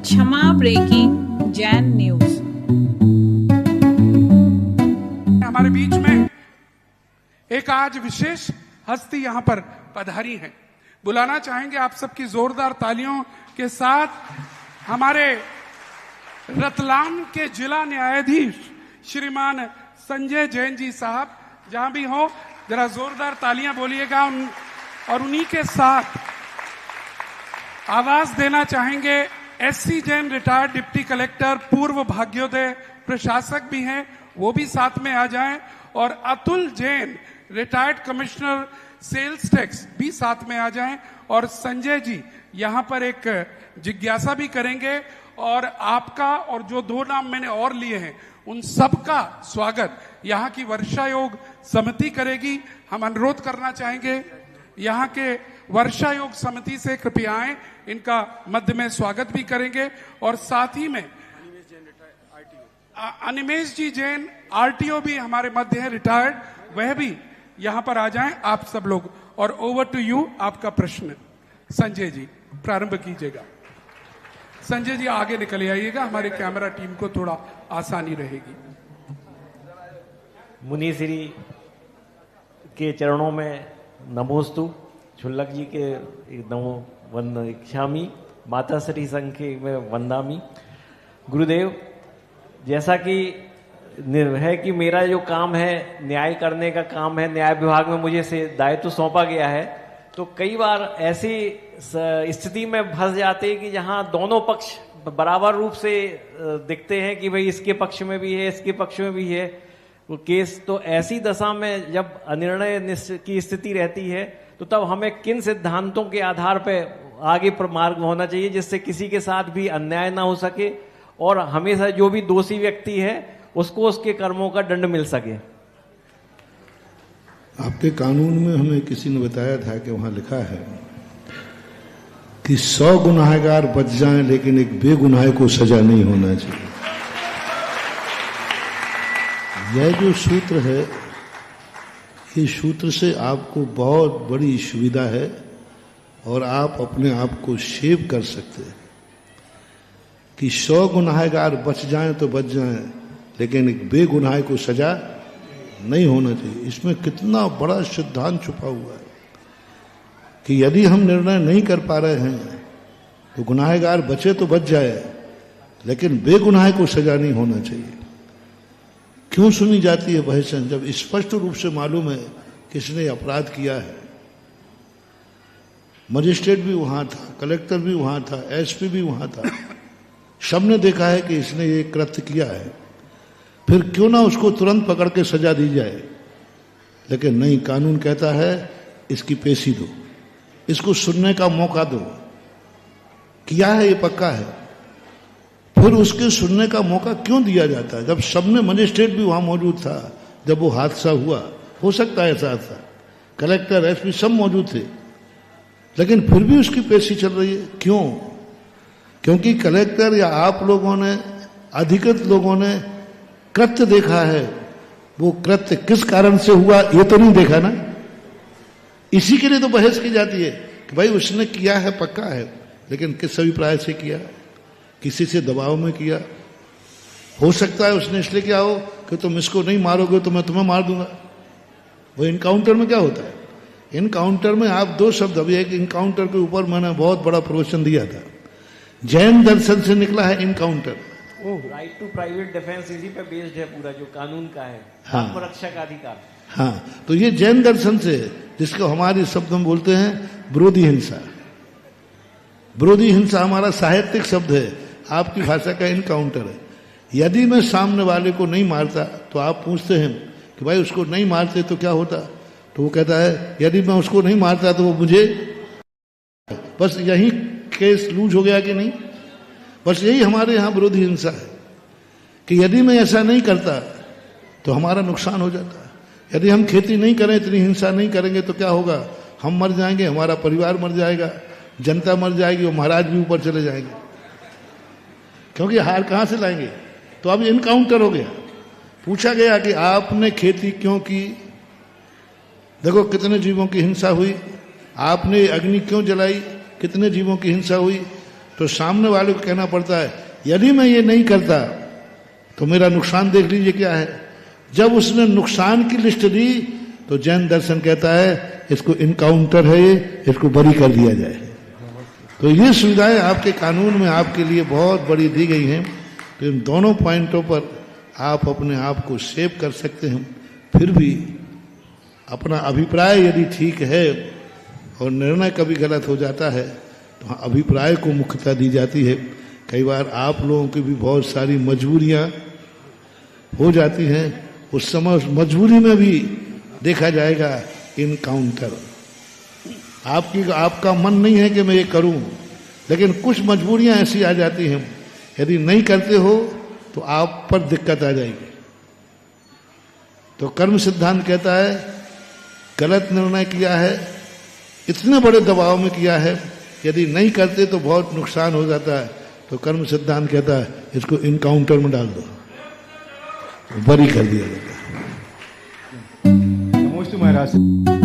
क्षमा breaking Jain news. हमारे बीच में एक आज विशेष हस्ती यहाँ पर पधारी है। बुलाना चाहेंगे आप सबकी जोरदार तालियों के साथ हमारे रतलाम के जिला न्यायाधीश श्रीमान संजय जैन जी साहब। जहां भी हो जरा जोरदार तालियां बोलिएगा। और उन्हीं के साथ आवाज देना चाहेंगे SC Jain retired deputy collector, पूर्व भाग्योदय प्रशासक भी हैं, वो भी साथ में आ जाएं। और Atul Jain retired commissioner sales tax भी साथ में आ जाएं। और संजय जी यहां पर एक जिज्ञासा भी करेंगे। और आपका और जो दो नाम मैंने और लिए हैं उन सबका स्वागत यहाँ की वर्षा योग समिति करेगी। हम अनुरोध करना चाहेंगे यहाँ के वर्षा योग समिति से कृपया आए, इनका मध्य में स्वागत भी करेंगे। और साथ ही में अनिमेश जी जैन आरटीओ भी हमारे मध्य है, रिटायर्ड, वह भी यहाँ पर आ जाएं आप सब लोग। और ओवर टू यू, आपका प्रश्न। संजय जी प्रारंभ कीजिएगा। संजय जी आगे निकल आइएगा, हमारे कैमरा टीम को थोड़ा आसानी रहेगी। मुनीश्री के चरणों में नमोस्तु, शुल्लक जी के नमो वंदयामि, माता श्री संघ के में वंदामि। गुरुदेव, जैसा कि है कि मेरा जो काम है न्याय करने का काम है, न्याय विभाग में मुझे से दायित्व सौंपा गया है, तो कई बार ऐसी स्थिति में फंस जाते हैं कि जहां दोनों पक्ष बराबर रूप से दिखते हैं कि भाई इसके पक्ष में भी है, इसके पक्ष में भी है वो केस। तो ऐसी दशा में जब अनिर्णय की स्थिति रहती है तो तब हमें किन सिद्धांतों के आधार पर आगे मार्ग होना चाहिए जिससे किसी के साथ भी अन्याय ना हो सके और हमेशा जो भी दोषी व्यक्ति है उसको उसके कर्मों का दंड मिल सके। आपके कानून में हमें किसी ने बताया था कि वहां लिखा है कि 100 गुनाहगार बच जाएं लेकिन एक बेगुनाह को सजा नहीं होना चाहिए। यह जो सूत्र है, ये सूत्र से आपको बहुत बड़ी सुविधा है और आप अपने आप को सेव कर सकते हैं कि 100 गुनाहगार बच जाएं तो बच जाएं लेकिन एक बेगुनाह को सजा नहीं होना चाहिए। इसमें कितना बड़ा सिद्धांत छुपा हुआ है कि यदि हम निर्णय नहीं कर पा रहे हैं तो गुनाहगार बचे तो बच जाए लेकिन बेगुनाह को सजा नहीं होना चाहिए। क्यों सुनी जाती है बहसें जब स्पष्ट रूप से मालूम है किसने अपराध किया है। मजिस्ट्रेट भी वहां था, कलेक्टर भी वहां था, एसपी भी वहां था, सबने देखा है कि इसने ये कृत्य किया है, फिर क्यों ना उसको तुरंत पकड़ के सजा दी जाए। लेकिन नहीं, कानून कहता है इसकी पेशी दो, इसको सुनने का मौका दो, किया है ये पक्का है। फिर उसके सुनने का मौका क्यों दिया जाता है जब सबने, मजिस्ट्रेट भी वहां मौजूद था जब वो हादसा हुआ, हो सकता है ऐसा हादसा, कलेक्टर एसपी सब मौजूद थे, लेकिन फिर भी उसकी पेशी चल रही है। क्यों? क्योंकि कलेक्टर या आप लोगों ने, अधिकृत लोगों ने कृत्य देखा है, वो कृत्य किस कारण से हुआ ये तो नहीं देखा ना। इसी के लिए तो बहस की जाती है कि भाई उसने किया है पक्का है, लेकिन किस अभिप्राय से किया, किसी से दबाव में किया। हो सकता है उसने इसलिए किया हो कि तुम इसको नहीं मारोगे तो मैं तुम्हें मार दूंगा। वो इनकाउंटर में क्या होता है, इनकाउंटर में आप दो शब्द, अभी एक इनकाउंटर के ऊपर मैंने बहुत बड़ा प्रवचन दिया था, जैन दर्शन से निकला है encounter. Right to private defence इसी पे बेस्ड है पूरा जो कानून का है, हाँ, आत्मरक्षा का अधिकार। हाँ, तो ये जैन दर्शन से, जिसको हमारे शब्द में बोलते हैं विरोधी हिंसा। विरोधी हिंसा हमारा साहित्यिक शब्द है, आपकी भाषा का इनकाउंटर है। यदि मैं सामने वाले को नहीं मारता तो आप पूछते हैं कि भाई उसको नहीं मारते तो क्या होता, तो वो कहता है यदि मैं उसको नहीं मारता तो वो मुझे, बस यही केस लूज हो गया कि नहीं। बस यही हमारे यहाँ विरोधी हिंसा है कि यदि मैं ऐसा नहीं करता तो हमारा नुकसान हो जाता है। यदि हम खेती नहीं करें, इतनी हिंसा नहीं करेंगे तो क्या होगा, हम मर जाएंगे, हमारा परिवार मर जाएगा, जनता मर जाएगी और महाराज भी ऊपर चले जाएंगे, क्योंकि हार कहाँ से लाएंगे। तो अब इनकाउंटर हो गया। पूछा गया कि आपने खेती क्यों की, देखो कितने जीवों की हिंसा हुई। आपने अग्नि क्यों जलाई, कितने जीवों की हिंसा हुई। तो सामने वाले को कहना पड़ता है यदि मैं ये नहीं करता तो मेरा नुकसान देख लीजिए क्या है। जब उसने नुकसान की लिस्ट दी तो जैन दर्शन कहता है इसको इनकाउंटर है, ये इसको बरी कर दिया जाए। तो ये सुविधाएं आपके कानून में आपके लिए बहुत बड़ी दी गई हैं। तो इन दोनों पॉइंटों पर आप अपने आप को सेव कर सकते हैं। फिर भी अपना अभिप्राय यदि ठीक है और निर्णय कभी गलत हो जाता है तो अभिप्राय को मुख्यता दी जाती है। कई बार आप लोगों की भी बहुत सारी मजबूरियां हो जाती हैं, उस समय उस मजबूरी में भी देखा जाएगा इनकाउंटर। आपका मन नहीं है कि मैं ये करूं, लेकिन कुछ मजबूरियां ऐसी आ जाती हैं, यदि नहीं करते हो तो आप पर दिक्कत आ जाएगी। तो कर्म सिद्धांत कहता है गलत निर्णय किया है, इतने बड़े दबाव में किया है, यदि नहीं करते तो बहुत नुकसान हो जाता है। तो कर्म सिद्धांत कहता है इसको इनकाउंटर में डाल दो, बरी कर दिया जाता है। नमोस्तु महाराज।